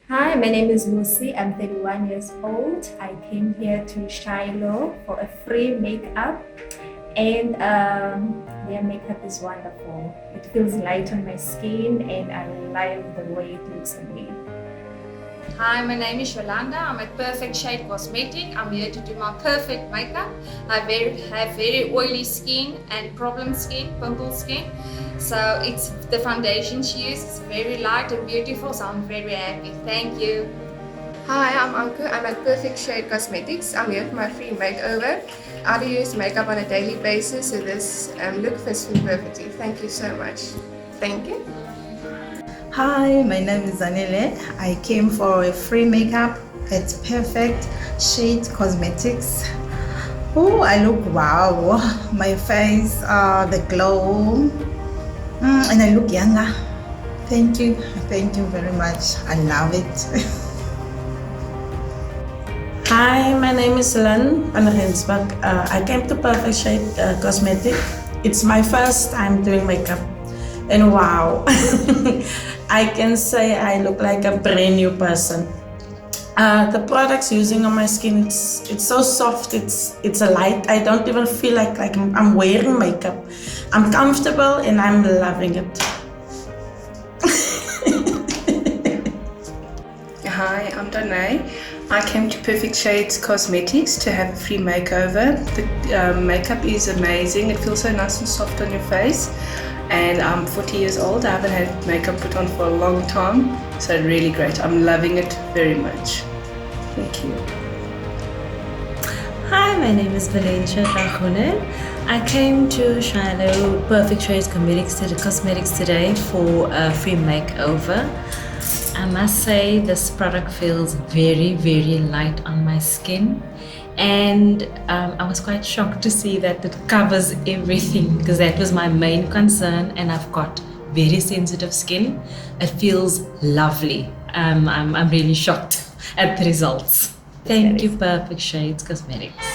Hi, my name is Lucy. I'm 31 years old. I came here to Shiloh for a free makeup, and their makeup is wonderful. It feels light on my skin, and I love the way it looks on me. Hi, my name is Yolanda. I'm at Perfect Shade Cosmetic. I'm here to do my perfect makeup. I have very oily skin and problem skin, pimple skin. So it's the foundation she uses is very light and beautiful, so I'm very happy. Thank you. Hi, I'm Anke. I'm at Perfect Shade Cosmetics. I'm here for my free makeover. I use makeup on a daily basis, so this look fits me perfectly. Thank you so much. Thank you. Hi, my name is Anele. I came for a free makeup at Perfect Shade Cosmetics. Oh, I look wow. My face, the glow, and I look younger. Thank you very much. I love it. Hi, my name is Lynn van Randburg. I came to Perfect Shade Cosmetic. It's my first time doing makeup, and wow, I can say I look like a brand new person. The products using on my skin, it's so soft. It's a light. I don't even feel like I'm wearing makeup. I'm comfortable and I'm loving it. Hi, I'm Danae. I came to Perfect Shades Cosmetics to have a free makeover. The makeup is amazing. It feels so nice and soft on your face. And I'm 40 years old. I haven't had makeup put on for a long time. So really great. I'm loving it very much. Thank you. Hi, my name is Valencia Tahunen. I came to Shiloh Perfect Shades Cosmetics today for a free makeover. I must say this product feels very, very light on my skin, and I was quite shocked to see that it covers everything, because that was my main concern, and I've got very sensitive skin. It feels lovely. I'm really shocked at the results. Thank you, Perfect Shades Cosmetics.